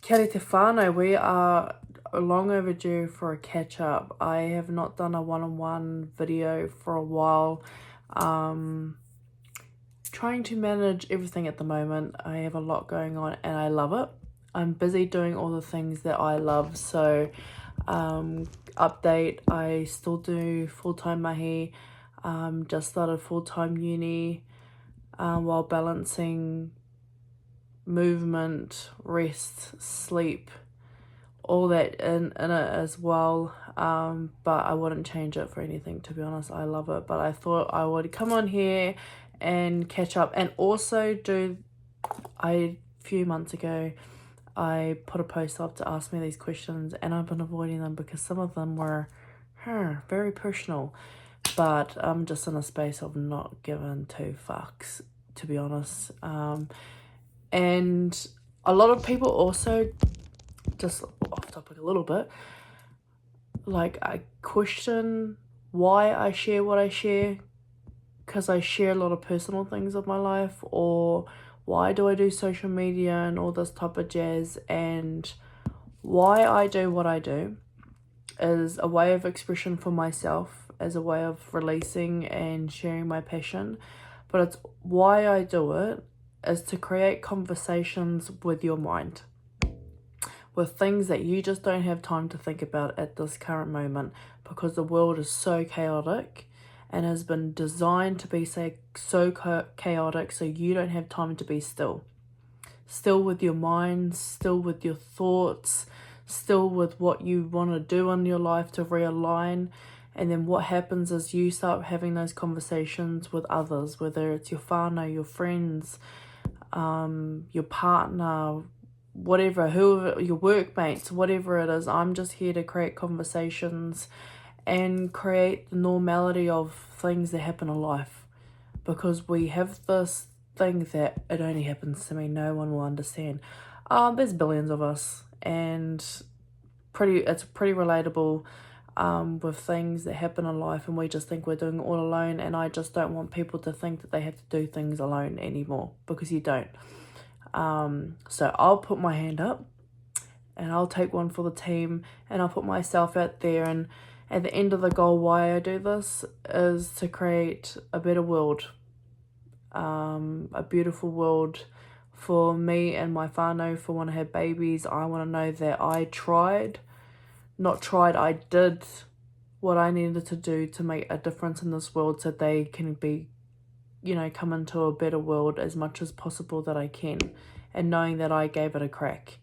Kia ora te whānau, we are long overdue for a catch up. I have not done a one-on-one video for a while. Trying to manage everything at the moment. I have a lot going on and I love it. I'm busy doing all the things that I love. So update, I still do full-time mahi. Just started full-time uni while balancing movement, rest, sleep, all that in it as well. But I wouldn't change it for anything, to be honest. I love it, but I thought I would come on here and catch up, and also a few months ago I put a post up to ask me these questions, and I've been avoiding them because some of them were very personal, but I'm just in a space of not giving two fucks, to be honest. And a lot of people also, just off topic a little bit, like, I question why I share what I share, because I share a lot of personal things of my life, or why do I do social media and all this type of jazz. And why I do what I do is a way of expression for myself, as a way of releasing and sharing my passion. But it's why I do it is to create conversations with your mind, with things that you just don't have time to think about at this current moment, because the world is so chaotic and has been designed to be so chaotic, so you don't have time to be still with your mind, still with your thoughts, still with what you want to do in your life to realign. And then what happens is you start having those conversations with others, whether it's your whānau, your friends, your partner, whatever, whoever, your workmates, whatever it is. I'm just here to create conversations and create the normality of things that happen in life, because we have this thing that it only happens to me, no one will understand. There's billions of us, and it's pretty relatable with things that happen in life, and we just think we're doing it all alone. And I just don't want people to think that they have to do things alone anymore, because you don't. So I'll put my hand up and I'll take one for the team, and I'll put myself out there. And at the end of the goal, why I do this is to create a better world, a beautiful world for me and my whānau, for when I have babies. I want to know that I I did what I needed to do to make a difference in this world, so they can be, come into a better world as much as possible that I can, and knowing that I gave it a crack.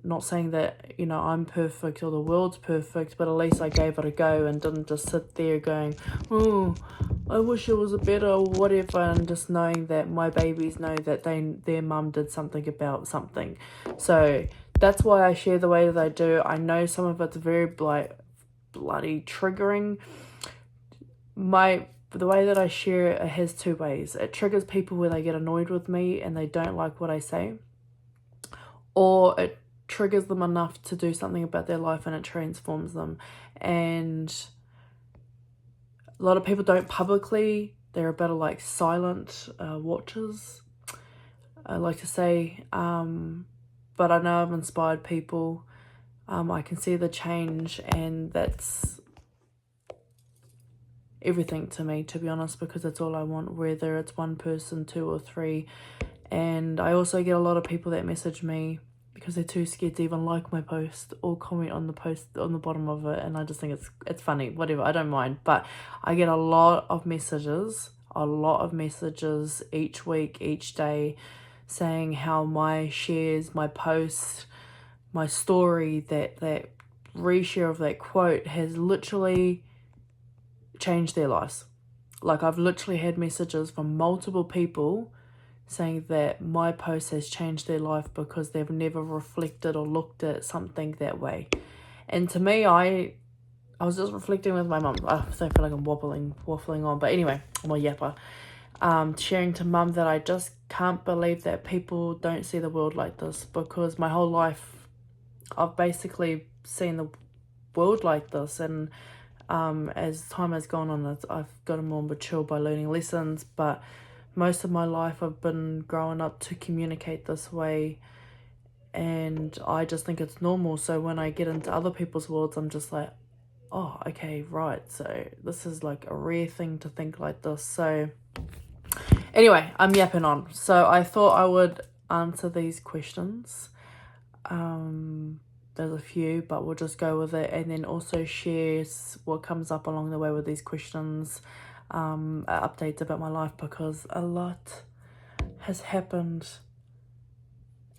Not saying that, I'm perfect or the world's perfect, but at least I gave it a go and didn't just sit there going, oh, I wish it was a better or whatever, and just knowing that my babies know that their mum did something about something. So that's why I share the way that I do. I know some of it's very bloody triggering. The way that I share it has two ways. It triggers people where they get annoyed with me and they don't like what I say, or it triggers them enough to do something about their life and it transforms them. And a lot of people don't publicly, they're a bit of like silent watchers, I like to say. But I know I've inspired people. I can see the change, and that's everything to me, to be honest, because that's all I want, whether it's one person, two or three. And I also get a lot of people that message me because they're too scared to even like my post or comment on the post on the bottom of it, and I just think it's funny, whatever, I don't mind. But I get a lot of messages each week, each day, saying how my shares, my posts, my story, that reshare of that quote has literally changed their lives. Like, I've literally had messages from multiple people saying that my post has changed their life because they've never reflected or looked at something that way. And to me, I was just reflecting with my mum. I don't feel like I'm waffling on, but anyway, I'm a yapper. Sharing to mum that I just can't believe that people don't see the world like this, because my whole life I've basically seen the world like this. And as time has gone on, I've gotten more mature by learning lessons, but most of my life I've been growing up to communicate this way and I just think it's normal. So when I get into other people's worlds, I'm just like, oh, okay, right, so this is like a rare thing to think like this. So anyway, I'm yapping on. So I thought I would answer these questions. There's a few, but we'll just go with it, and then also share what comes up along the way with these questions, updates about my life, because a lot has happened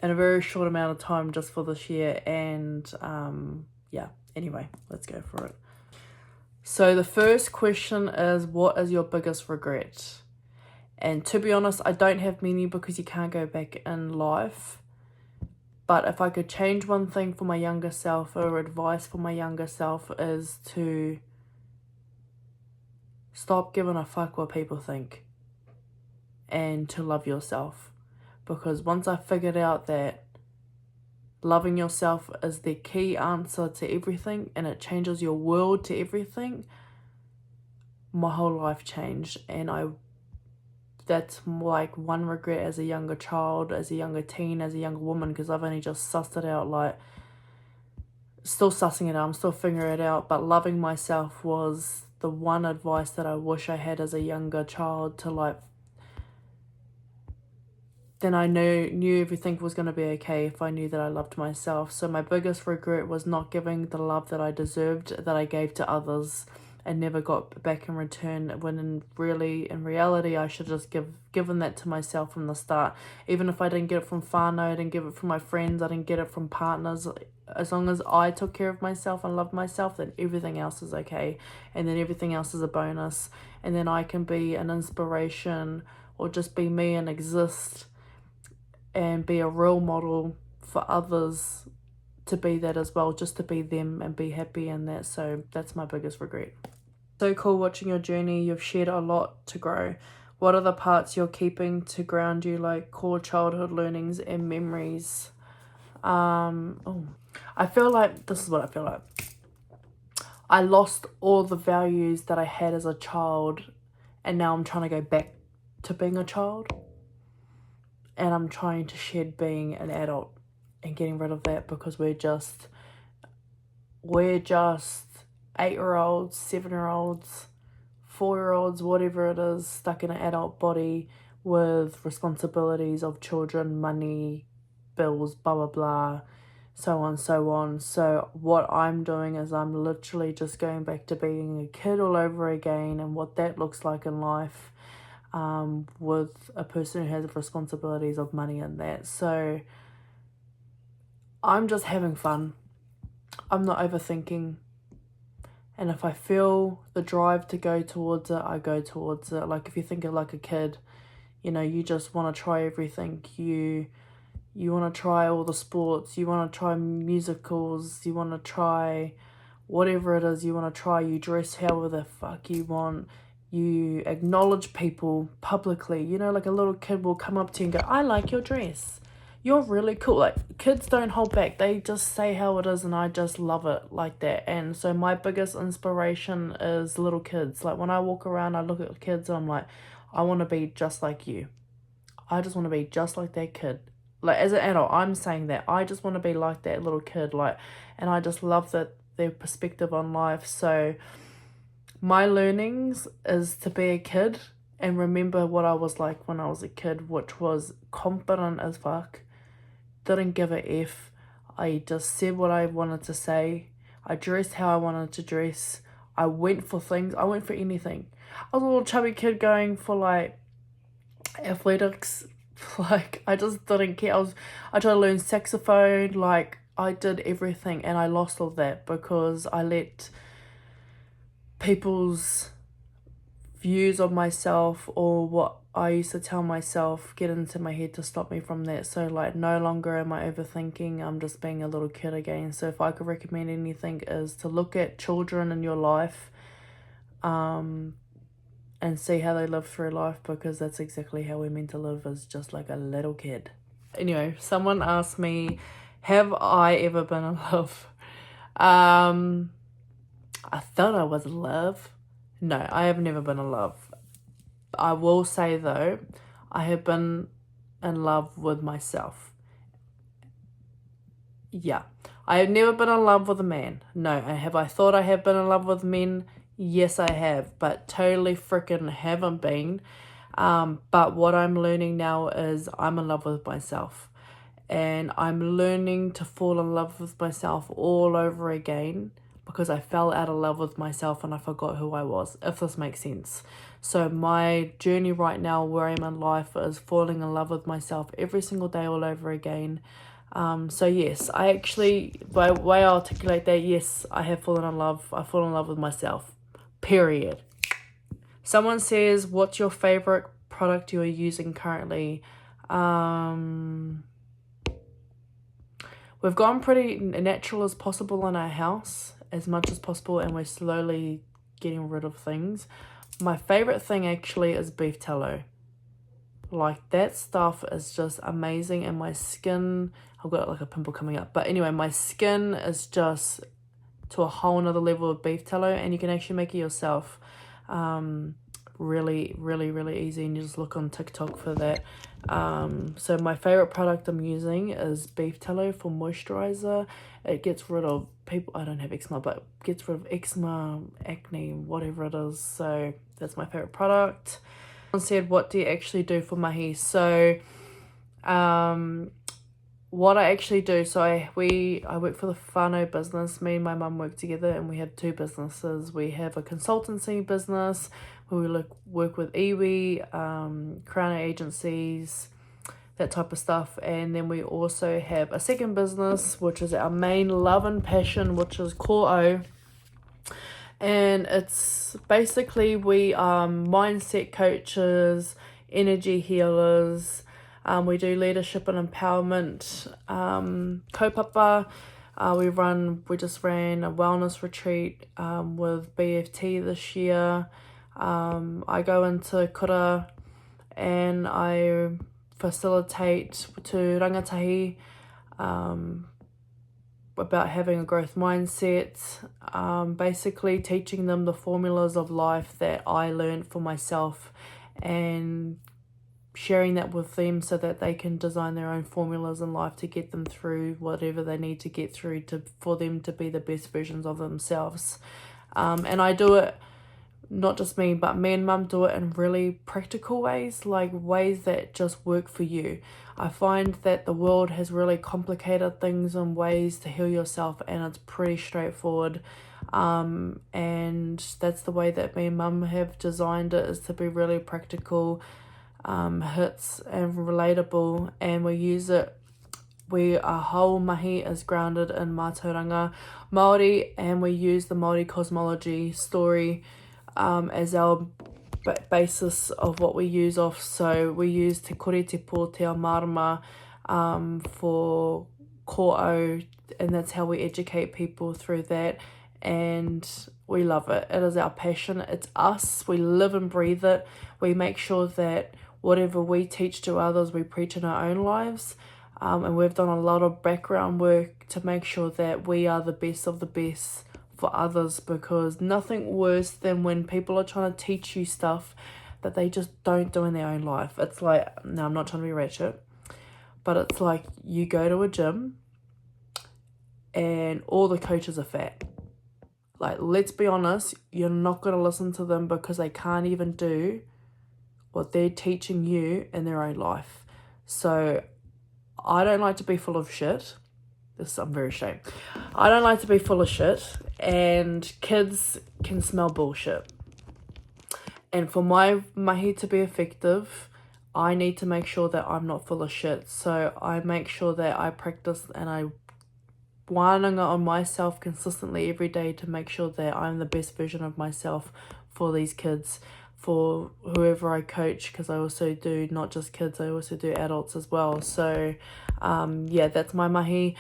in a very short amount of time just for this year. And yeah, anyway, let's go for it. So the first question is, what is your biggest regret? And to be honest, I don't have many, because you can't go back in life. But if I could change one thing for my younger self, or advice for my younger self, is to stop giving a fuck what people think and to love yourself. Because once I figured out that loving yourself is the key answer to everything, and it changes your world to everything, my whole life changed. And that's like one regret as a younger child, as a younger teen, as a younger woman, because I've only just sussed it out, like still sussing it out, I'm still figuring it out. But loving myself was the one advice that I wish I had as a younger child, to like, then I knew everything was going to be okay if I knew that I loved myself. So my biggest regret was not giving the love that I deserved, that I gave to others and never got back in return, when in reality I should just given that to myself from the start. Even if I didn't get it from whānau, I didn't get it from my friends, I didn't get it from partners, as long as I took care of myself and loved myself, then everything else is okay, and then everything else is a bonus, and then I can be an inspiration, or just be me and exist and be a role model for others to be that as well, just to be them and be happy in that. So that's my biggest regret. So cool watching your journey. You've shared a lot to grow. What are the parts you're keeping to ground you, like core childhood learnings and memories? I feel like, this is what I feel like. I lost all the values that I had as a child, and now I'm trying to go back to being a child. And I'm trying to shed being an adult and getting rid of that, because we're just 8-year-olds, 7-year-olds, 4-year-olds, whatever it is, stuck in an adult body with responsibilities of children, money, bills, blah, blah, blah, so on, so on. So what I'm doing is I'm literally just going back to being a kid all over again, and what that looks like in life, with a person who has responsibilities of money and that. So I'm just having fun. I'm not overthinking. And if I feel the drive to go towards it, I go towards it. Like if you think of like a kid, you know, you just want to try everything. You want to try all the sports. You want to try musicals. You want to try whatever it is you want to try. You dress however the fuck you want. You acknowledge people publicly. You know, like a little kid will come up to you and go, I like your dress. You're really cool. Like, kids don't hold back. They just say how it is, and I just love it like that. And so my biggest inspiration is little kids. Like, when I walk around, I look at kids and I'm like, I want to be just like you. I just want to be just like that kid. Like, as an adult, I'm saying that. I just want to be like that little kid. Like, and I just love that their perspective on life. So my learnings is to be a kid and remember what I was like when I was a kid, which was confident as fuck. Didn't give a F. I just said what I wanted to say. I dressed how I wanted to dress. I went for things. I went for anything. I was a little chubby kid going for like athletics. Like, I just didn't care. I tried to learn saxophone. Like, I did everything, and I lost all that because I let people's views of myself or what I used to tell myself get into my head to stop me from that. So like, no longer am I overthinking. I'm just being a little kid again. So if I could recommend anything, is to look at children in your life and see how they live through life, because that's exactly how we're meant to live, is just like a little kid. Anyway, someone asked me, have I ever been in love? I thought I was in love. No, I have never been in love. I will say though, I have been in love with myself. yeah. I have never been in love with a man. No. Have I thought I have been in love with men? Yes, I have. But totally freaking haven't been. But what I'm learning now is I'm in love with myself. And I'm learning to fall in love with myself all over again because I fell out of love with myself and I forgot who I was, if this makes sense. So my journey right now where I'm in life is falling in love with myself every single day all over again. So yes, I actually, by the way I articulate that, yes, I have fallen in love. I fall in love with myself. Period. Someone says, what's your favorite product you are using currently? We've gone pretty natural as possible in our house, as much as possible, and we're slowly getting rid of things. My favorite thing actually is beef tallow. Like, that stuff is just amazing, and my skin, I've got like a pimple coming up, but anyway, my skin is just to a whole nother level of beef tallow, and you can actually make it yourself. Really, really, really easy, and you just look on TikTok for that. So my favorite product I'm using is beef tallow for moisturizer. It gets rid of I don't have eczema, but gets rid of eczema, acne, whatever it is. So that's my favorite product. Someone said, what do you actually do for mahi? So what I actually do, so I work for the whānau business. Me and my mum work together, and we have two businesses. We have a consultancy business where we work with iwi, crown agencies, that type of stuff. And then we also have a second business, which is our main love and passion, which is Ko'o. And it's basically we are mindset coaches, energy healers. We do leadership and empowerment, kaupapa. We just ran a wellness retreat with BFT this year. I go into kura and I facilitate to rangatahi about having a growth mindset, basically teaching them the formulas of life that I learned for myself and sharing that with them so that they can design their own formulas in life to get them through whatever they need to get through for them to be the best versions of themselves. And I do it, not just me, but me and mum do it in really practical ways, like ways that just work for you. I find that the world has really complicated things and ways to heal yourself, and it's pretty straightforward. And that's the way that me and mum have designed it, is to be really practical, hits and relatable, and we use it. Our whole mahi is grounded in mātauranga Māori, and we use the Māori cosmology story as our basis of what we use off. So we use te kore te pō te ao marama for Ko'o, and that's how we educate people through that, and we love it. It is our passion. It's us. We live and breathe it. We make sure that whatever we teach to others, we preach in our own lives. And we've done a lot of background work to make sure that we are the best of the best for others, because nothing worse than when people are trying to teach you stuff that they just don't do in their own life. It's like, no, I'm not trying to be ratchet, but it's like you go to a gym and all the coaches are fat. Like, let's be honest, you're not going to listen to them because they can't even do what they're teaching you in their own life. So I don't like to be full of shit. I'm very ashamed. I don't like to be full of shit, and kids can smell bullshit. And for my mahi to be effective, I need to make sure that I'm not full of shit. So I make sure that I practice and I wānanga on myself consistently every day to make sure that I'm the best version of myself for these kids, for whoever I coach, because I also do not just kids, I also do adults as well. So yeah, that's my mahi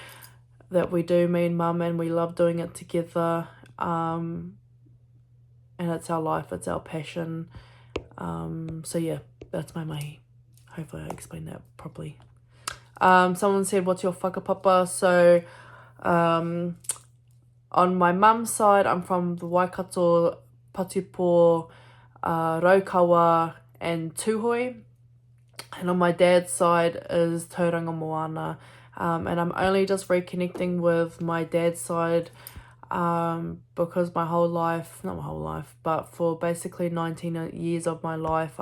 that we do, me and mum, and we love doing it together. And it's our life, it's our passion. So yeah, that's my mahi. Hopefully I explained that properly. Someone said, what's your whakapapa? So on my mum's side, I'm from the Waikato, Patipo, Raukawa and Tūhoe. And on my dad's side is Tauranga Moana, and I'm only just reconnecting with my dad's side, because my whole life, not my whole life, but for basically 19 years of my life,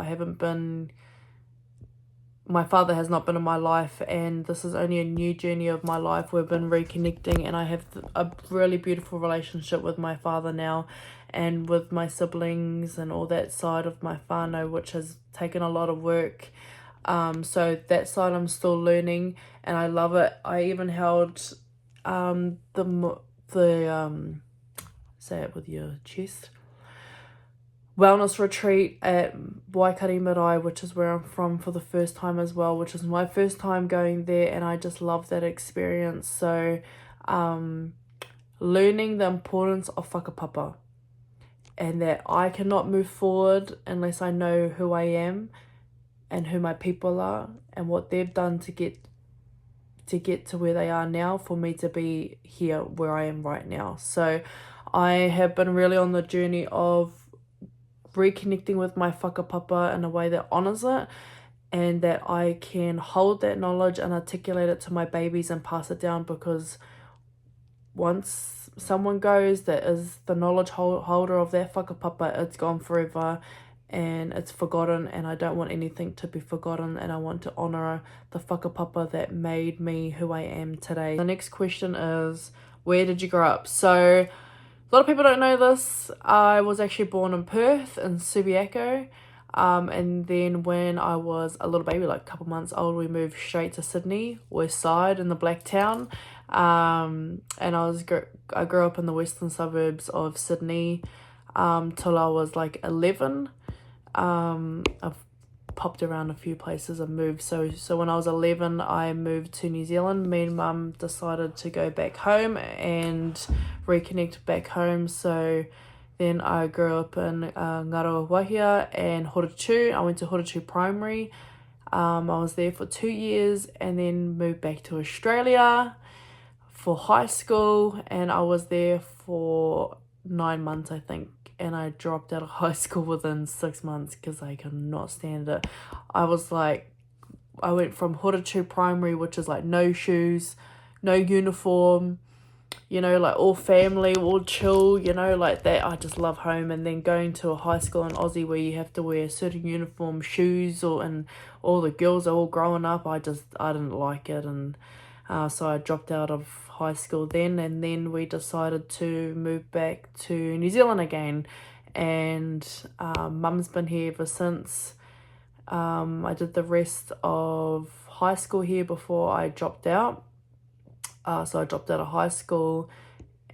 my father has not been in my life, and this is only a new journey of my life. We've been reconnecting, and I have a really beautiful relationship with my father now, and with my siblings and all that side of my whānau, which has taken a lot of work. So that side I'm still learning, and I love it. I even held say it with your chest, wellness retreat at Waikari Marae, which is where I'm from, for the first time as well, which is my first time going there, and I just love that experience. So learning the importance of whakapapa, and that I cannot move forward unless I know who I am and who my people are and what they've done to get to where they are now, for me to be here where I am right now. So I have been really on the journey of reconnecting with my whakapapa in a way that honors it, and that I can hold that knowledge and articulate it to my babies and pass it down, because once someone goes that is the knowledge holder of that whakapapa, it's gone forever and it's forgotten, and I don't want anything to be forgotten, and I want to honour the whakapapa that made me who I am today. The next question is, where did you grow up? So a lot of people don't know this. I was actually born in Perth, in Subiaco. And then when I was a little baby, like a couple months old, we moved straight to Sydney, west side, in the Black Town. And I grew up in the western suburbs of Sydney till I was like 11. I've popped around a few places. I've moved. So when I was 11, I moved to New Zealand. Me and Mum decided to go back home and reconnect back home. So then I grew up in Ngaroa Wahia and Horachu. I went to Horachu Primary. I was there for 2 years, and then moved back to Australia for high school, and I was there for 9 months, I think, and I dropped out of high school within 6 months because I could not stand it. I went from Horachu Primary, which is like no shoes, no uniform, like all family, all chill, like that. I just love home. And then going to a high school in Aussie where you have to wear certain uniform, shoes, and all the girls are all growing up, I didn't like it. And so I dropped out of high school then, and then we decided to move back to New Zealand again, and Mum's been here ever since. I did the rest of high school here before I dropped out. So I dropped out of high school,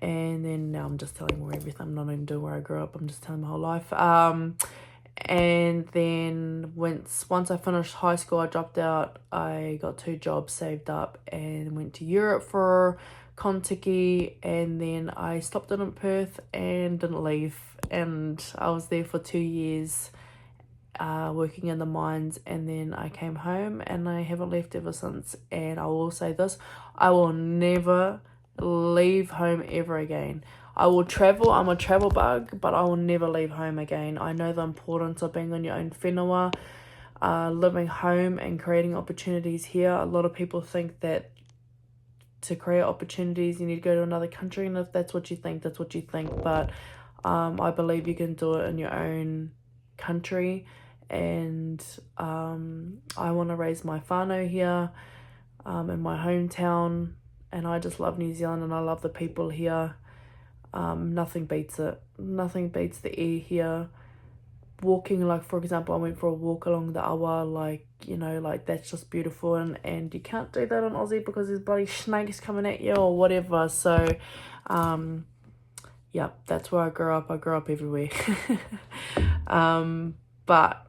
and then now I'm just telling everything. I'm not even doing where I grew up. I'm just telling my whole life. And then once I finished high school, I dropped out. I got 2 jobs saved up and went to Europe for Kontiki, and then I stopped in Perth and didn't leave. And I was there for 2 years working in the mines, and then I came home, and I haven't left ever since. And I will say this, I will never leave home ever again. I will travel, I'm a travel bug, but I will never leave home again. I know the importance of being on your own whenua, living home and creating opportunities here. A lot of people think that to create opportunities you need to go to another country, and if that's what you think, that's what you think. But I believe you can do it in your own country, and I want to raise my whānau here in my hometown, and I just love New Zealand, and I love the people here. Nothing beats it. Nothing beats the air here. Walking, like for example, I went for a walk along the awa, like that's just beautiful, and you can't do that in Aussie because there's bloody snakes coming at you or whatever. So yeah, that's where I grew up. I grew up everywhere. But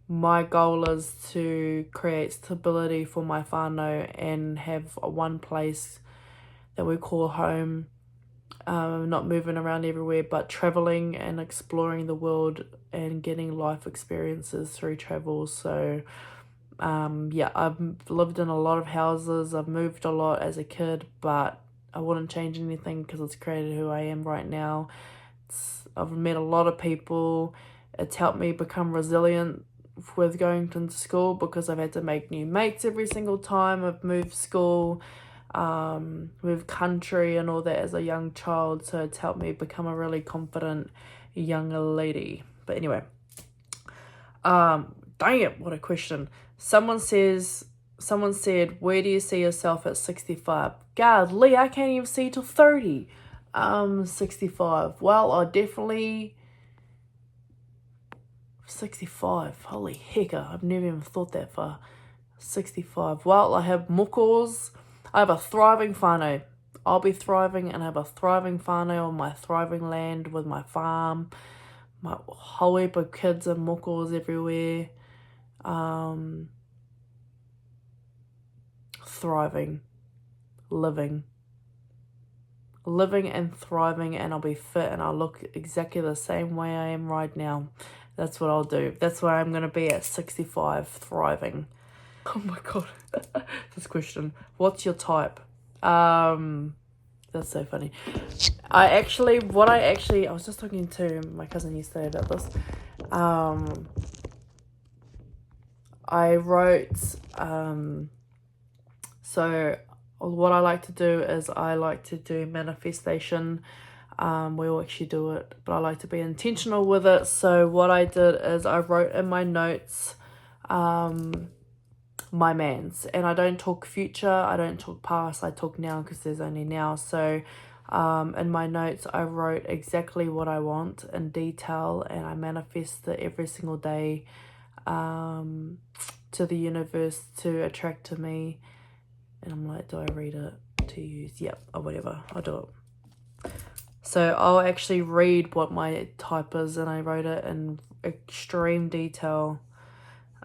my goal is to create stability for my whānau and have one place that we call home. Not moving around everywhere, but traveling and exploring the world and getting life experiences through travel. So yeah, I've lived in a lot of houses, I've moved a lot as a kid, but I wouldn't change anything because it's created who I am right now. I've met a lot of people. It's helped me become resilient with going to school because I've had to make new mates every single time I've moved school, moved country and all that as a young child. So it's helped me become a really confident young lady. But anyway, dang it, what a question. Someone said, where do you see yourself at 65? God, Lee, I can't even see till 30. 65. Well, I definitely 65. Holy heck, I've never even thought that far. 65. Well, I have mokos. I have a thriving whānau. I'll be thriving and have a thriving whānau on my thriving land with my farm, my whole heap of kids and mokos everywhere. Thriving, living and thriving, and I'll be fit and I'll look exactly the same way I am right now. That's what I'll do. That's where I'm going to be at 65, thriving. Oh my god. This question. What's your type? That's so funny. I was just talking to my cousin yesterday about this. I wrote, so what I like to do is I like to do manifestation. We all actually do it, but I like to be intentional with it. So what I did is I wrote in my notes, my mans, and I don't talk future, I don't talk past, I talk now because there's only now. So in my notes I wrote exactly what I want in detail, and I manifest it every single day to the universe to attract to me. And I'm like, do I read it to use? Yep, or whatever, I'll do it. So I'll actually read what my type is, and I wrote it in extreme detail.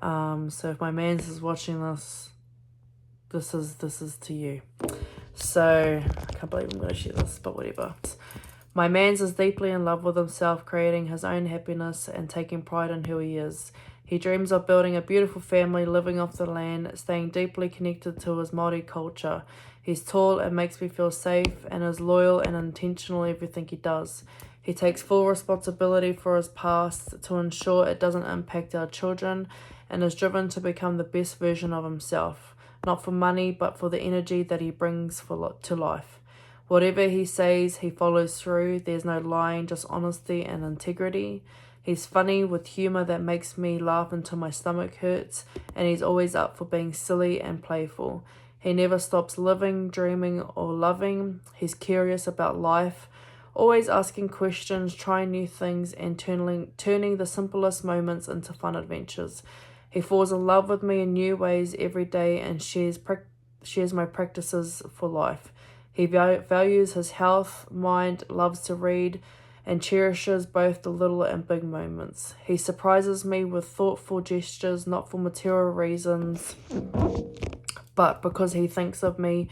So if my mans is watching this, this is to you. So I can't believe I'm going to share this, but whatever. My mans is deeply in love with himself, creating his own happiness and taking pride in who he is. He dreams of building a beautiful family, living off the land, staying deeply connected to his Māori culture. He's tall and makes me feel safe, and is loyal and intentional in everything he does. He takes full responsibility for his past to ensure it doesn't impact our children, and is driven to become the best version of himself, not for money, but for the energy that he brings to life. Whatever he says, he follows through. There's no lying, just honesty and integrity. He's funny with humour that makes me laugh until my stomach hurts, and he's always up for being silly and playful. He never stops living, dreaming or loving. He's curious about life, always asking questions, trying new things, and turning the simplest moments into fun adventures. He falls in love with me in new ways every day and shares my practices for life. He values his health, mind, loves to read, and cherishes both the little and big moments. He surprises me with thoughtful gestures, not for material reasons, but because he thinks of me.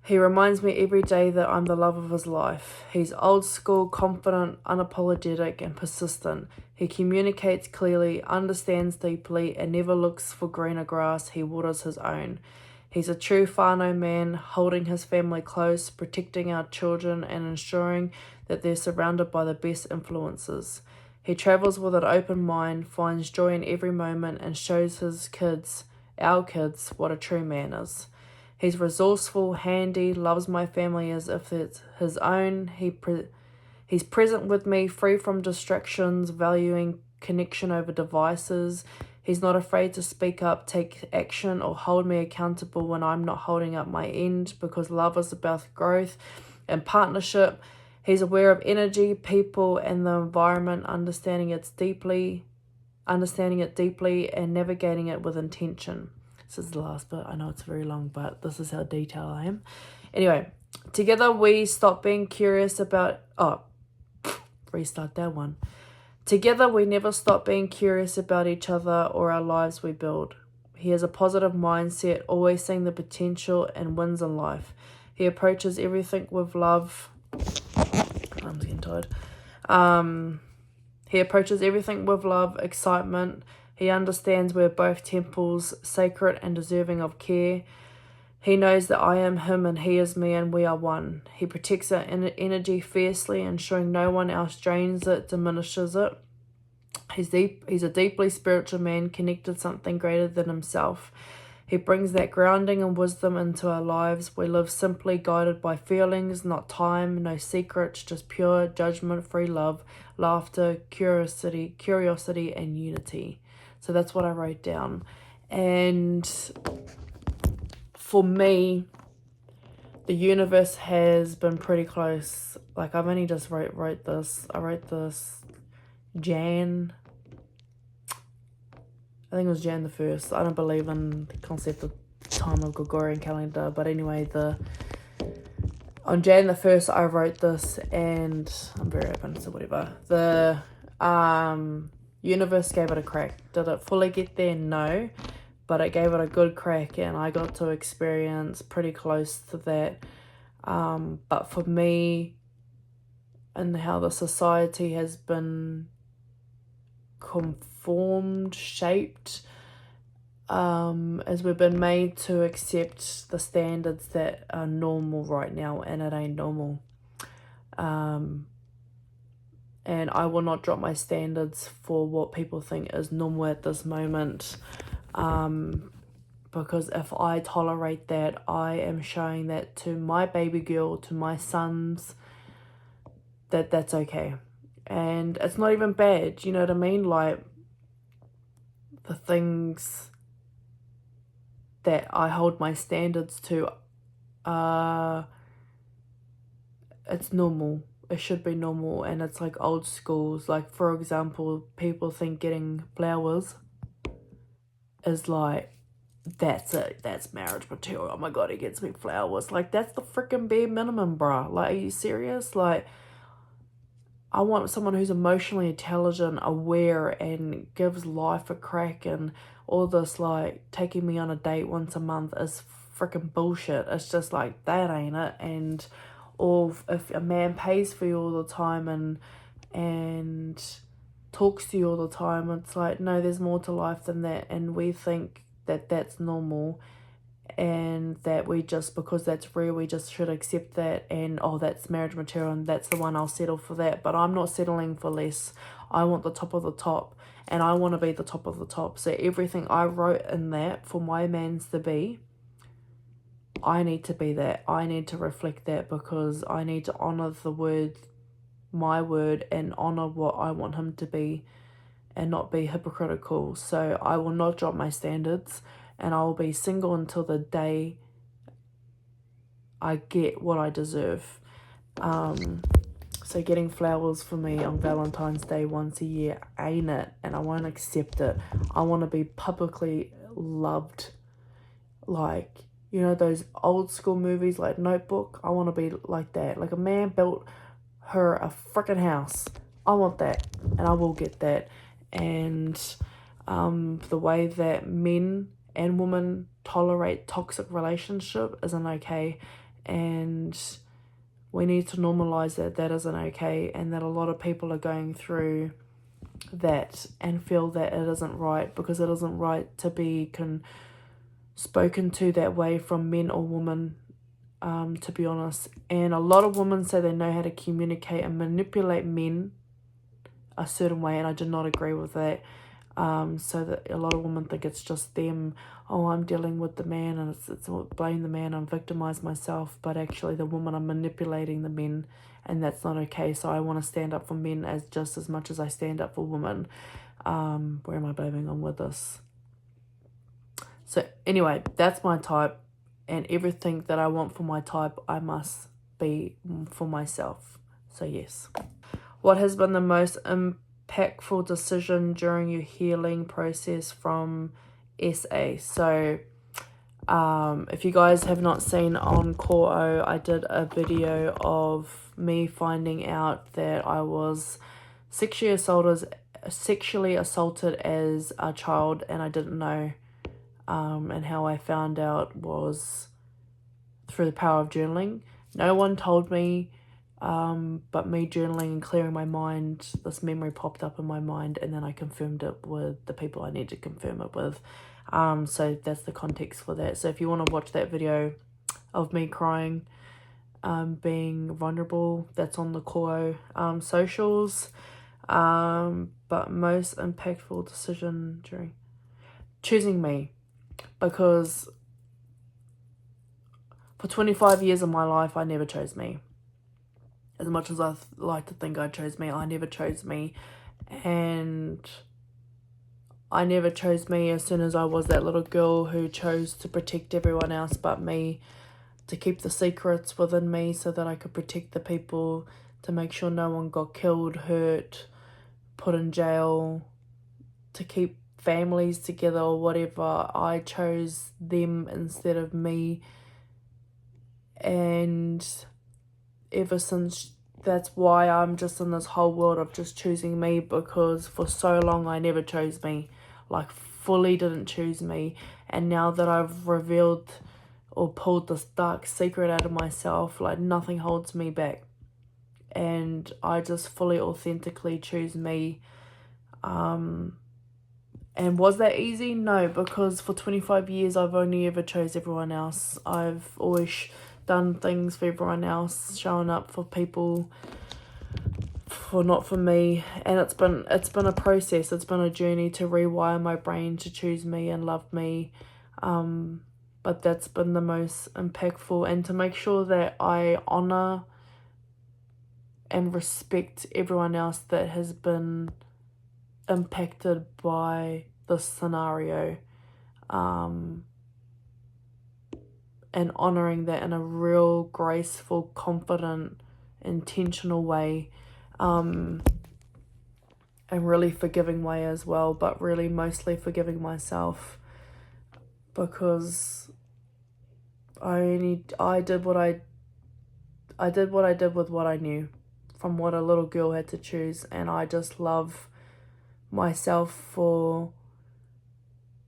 He reminds me every day that I'm the love of his life. He's old school, confident, unapologetic, and persistent. He communicates clearly, understands deeply, and never looks for greener grass. He waters his own. He's a true whānau man, holding his family close, protecting our children, and ensuring that they're surrounded by the best influences. He travels with an open mind, finds joy in every moment, and shows our kids, what a true man is. He's resourceful, handy, loves my family as if it's his own. He's present with me, free from distractions, valuing connection over devices. He's not afraid to speak up, take action, or hold me accountable when I'm not holding up my end, because love is about growth and partnership. He's aware of energy, people, and the environment, understanding it deeply, and navigating it with intention. This is the last bit. I know it's very long, but this is how detailed I am. Anyway, together we stop being curious about... restart that one. Together we never stop being curious about each other or our lives we build. He has a positive mindset, always seeing the potential and wins in life. He approaches everything with love. I'm getting tired. He approaches everything with love, excitement. He understands we're both temples, sacred and deserving of care. He knows that I am him and he is me, and we are one. He protects our energy fiercely, ensuring no one else drains it, diminishes it. He's a deeply spiritual man, connected to something greater than himself. He brings that grounding and wisdom into our lives. We live simply guided by feelings, not time, no secrets, just pure judgment-free love, laughter, curiosity, and unity. So that's what I wrote down. And for me, the universe has been pretty close. Like, I've only just wrote this. I wrote this I think it was Jan the 1st. I don't believe in the concept of time of Gregorian calendar. But anyway, on Jan the 1st, I wrote this, and I'm very open, so whatever. The universe gave it a crack. Did it fully get there? No. But it gave it a good crack, and I got to experience pretty close to that. But for me, and how the society has been conformed, shaped, as we've been made to accept the standards that are normal right now, and it ain't normal. And I will not drop my standards for what people think is normal at this moment. Because if I tolerate that, I am showing that to my baby girl, to my sons, that that's okay. And it's not even bad, you know what I mean? Like, the things that I hold my standards to, it's normal. It should be normal, and it's like old schools. Like, for example, people think getting flowers is like, that's it, that's marriage material. Oh my god, he gets me flowers. Like, that's the freaking bare minimum, bruh. Like, are you serious? Like, I want someone who's emotionally intelligent, aware, and gives life a crack. And all this, like, taking me on a date once a month is freaking bullshit. It's just like, that ain't it. And or if a man pays for you all the time and talks to you all the time, it's like, no, there's more to life than that. And we think that that's normal, and that we just, because that's rare, we just should accept that, and oh, that's marriage material, and that's the one, I'll settle for that. But I'm not settling for less. I want the top of the top, and I want to be the top of the top. So everything I wrote in that for my mans to be, I need to be that. I need to reflect that, because I need to honor the word, my word, and honor what I want him to be, and not be hypocritical. So I will not drop my standards, and I will be single until the day I get what I deserve. So getting flowers for me on Valentine's Day once a year ain't it, and I won't accept it. I want to be publicly loved. Like, you know, those old school movies like Notebook? I want to be like that. Like, a man built her a freaking house. I want that, and I will get that. And the way that men and women tolerate toxic relationship isn't okay, and we need to normalize that isn't okay, and that a lot of people are going through that and feel that it isn't right, because it isn't right to be spoken to that way from men or women, to be honest. And a lot of women say they know how to communicate and manipulate men a certain way, and I do not agree with that. So that a lot of women think it's just them. Oh, I'm dealing with the man, and it's blame the man, I'm victimized myself. But actually the woman are manipulating the men, and that's not okay. So I want to stand up for men just as much as I stand up for women. Where am I moving on with this? So anyway, that's my type, and everything that I want for my type, I must be for myself. So yes. What has been the most impactful decision during your healing process from SA? So if you guys have not seen on Core, I did a video of me finding out that I was sexually assaulted as a child, and I didn't know. And how I found out was through the power of journaling. No one told me, but me journaling and clearing my mind, this memory popped up in my mind, and then I confirmed it with the people I need to confirm it with. So that's the context for that. So if you want to watch that video of me crying, being vulnerable, that's on the Core socials. but most impactful decision during choosing me, because for 25 years of my life, I never chose me. As much as I like to think I chose me, I never chose me. And I never chose me as soon as I was that little girl who chose to protect everyone else but me, to keep the secrets within me so that I could protect the people, to make sure no one got killed, hurt, put in jail, to keep families together or whatever. I chose them instead of me. And ever since, that's why I'm just in this whole world of just choosing me, because for so long I never chose me, like fully didn't choose me. And now that I've revealed or pulled this dark secret out of myself, like nothing holds me back, and I just fully authentically choose me. And was that easy? No, because for 25 years I've only ever chose everyone else. I've always done things for everyone else, showing up for people, for not for me. And it's been a process. It's been a journey to rewire my brain to choose me and love me. But that's been the most impactful, and to make sure that I honor and respect everyone else that has been impacted by this scenario, and honoring that in a real graceful, confident, intentional way, and really forgiving way as well, but really mostly forgiving myself, because I did what I did with what I knew, from what a little girl had to choose. And I just love myself for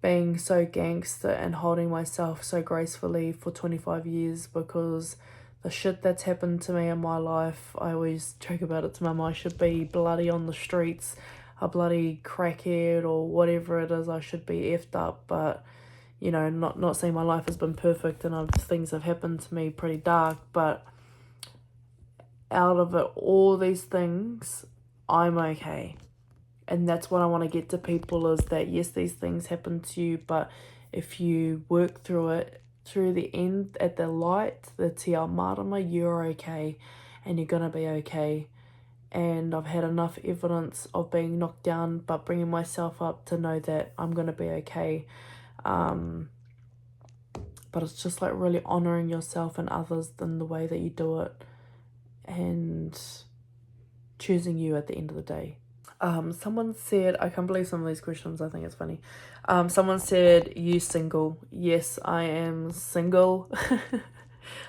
being so gangster and holding myself so gracefully for 25 years, because the shit that's happened to me in my life, I always joke about it to Mum, I should be bloody on the streets, a bloody crackhead or whatever it is, I should be effed up. But you know, not saying my life has been perfect, and things have happened to me pretty dark, but out of it, all these things, I'm okay. And that's what I want to get to people, is that yes, these things happen to you, but if you work through it, through the end, at the light, the te ao marama, you're okay, and you're going to be okay. And I've had enough evidence of being knocked down, but bringing myself up to know that I'm going to be okay. But it's just like really honouring yourself and others in the way that you do it, and choosing you at the end of the day. Someone said, I can't believe some of these questions, I think it's funny. Someone said, you single? Yes, I am single.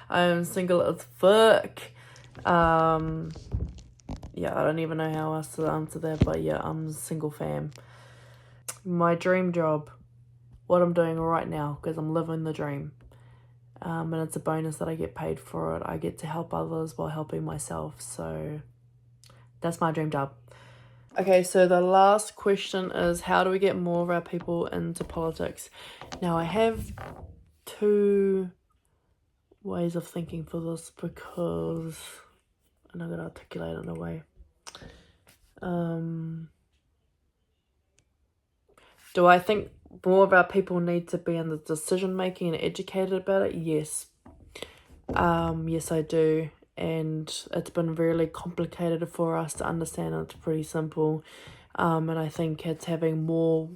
I am single as fuck. Yeah, I don't even know how else to answer that, but yeah, I'm single fam. My dream job, what I'm doing right now, because I'm living the dream. And it's a bonus that I get paid for it. I get to help others while helping myself. So that's my dream job. Okay, so the last question is, how do we get more of our people into politics? Now, I have two ways of thinking for this, because I'm not going to articulate it in a way. Do I think more of our people need to be in the decision making and educated about it? Yes. Yes, I do. And it's been really complicated for us to understand. It's pretty simple. And I think it's having more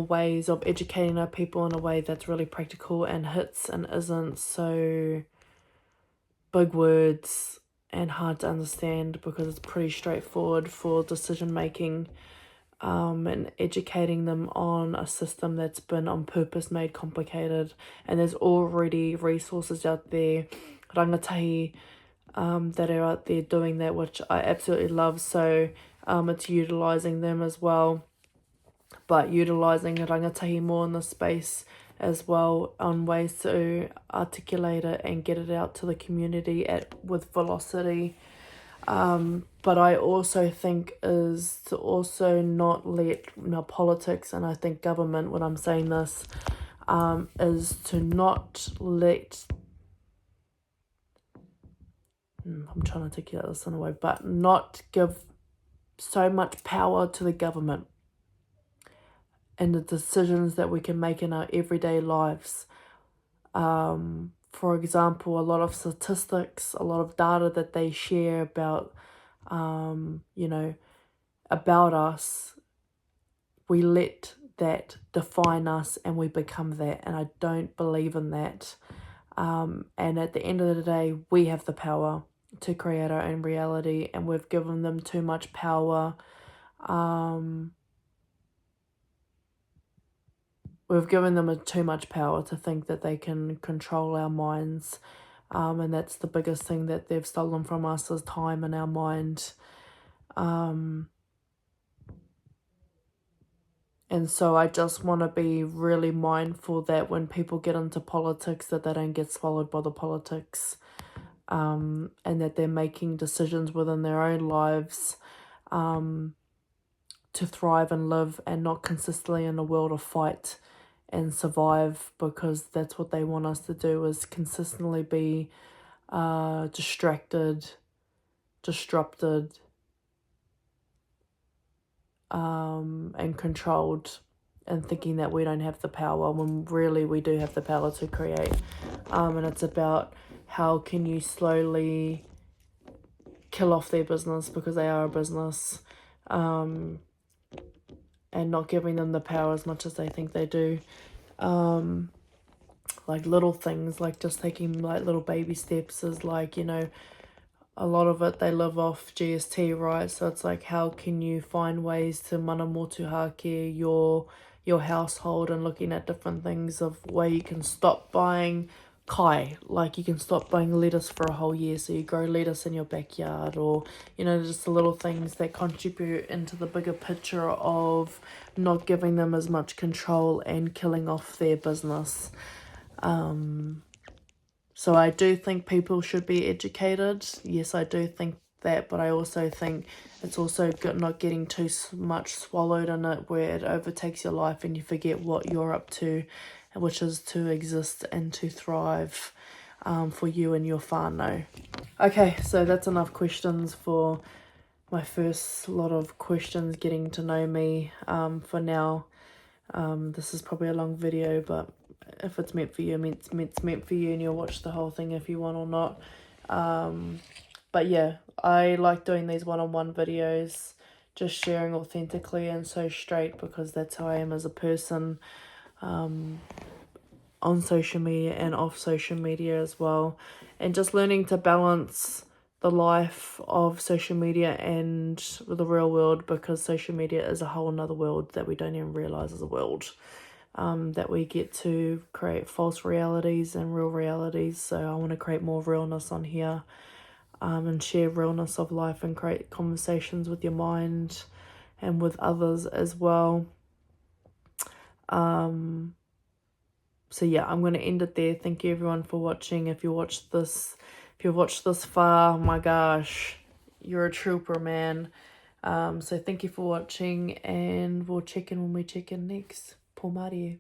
ways of educating our people in a way that's really practical and hits and isn't so big words and hard to understand, because it's pretty straightforward for decision making. And educating them on a system that's been on purpose made complicated, and there's already resources out there, rangatahi, that are out there doing that, which I absolutely love. So it's utilising them as well, but utilising rangatahi more in the space as well, on ways to articulate it and get it out to the community with velocity. But I also think is to also not let politics, and I think government, when I'm saying this, is to not let, I'm trying to articulate this in a way, but not give so much power to the government and the decisions that we can make in our everyday lives. For example, a lot of statistics, a lot of data that they share about, about us, we let that define us and we become that. And I don't believe in that. And at the end of the day, we have the power to create our own reality, and we've given them too much power. We've given them too much power to think that they can control our minds. And that's the biggest thing that they've stolen from us, is time in our mind. And so I just want to be really mindful that when people get into politics, that they don't get swallowed by the politics. And that they're making decisions within their own lives to thrive and live, and not consistently in a world of fight and survive, because that's what they want us to do, is consistently be distracted, disrupted, and controlled, and thinking that we don't have the power, when really we do have the power to create. And it's about how can you slowly kill off their business, because they are a business, and not giving them the power as much as they think they do. Like little things, like just taking like little baby steps, is like, a lot of it, they live off GST, right? So it's like, how can you find ways to mana motuhake your household, and looking at different things of where you can stop buying kai, like you can stop buying lettuce for a whole year, so you grow lettuce in your backyard, or just the little things that contribute into the bigger picture of not giving them as much control and killing off their business. So I do think people should be educated. Yes, I do think that, but I also think it's also good not getting too much swallowed in it, where it overtakes your life and you forget what you're up to, which is to exist and to thrive for you and your whānau. Okay, so that's enough questions for my first lot of questions, getting to know me for now. This is probably a long video, but if it's meant for you, it's meant for you, and you'll watch the whole thing if you want or not. But yeah, I like doing these one-on-one videos, just sharing authentically and so straight, because that's how I am as a person, on social media and off social media as well. And just learning to balance the life of social media and the real world, because social media is a whole nother world that we don't even realize is a world. That we get to create false realities and real realities. So I want to create more realness on here, and share realness of life, and create conversations with your mind and with others as well. So yeah, I'm going to end it there. Thank you everyone for watching. If you've watched this far, oh my gosh, you're a trooper, man. So thank you for watching, and we'll check in when we check in next. Pō Mārie.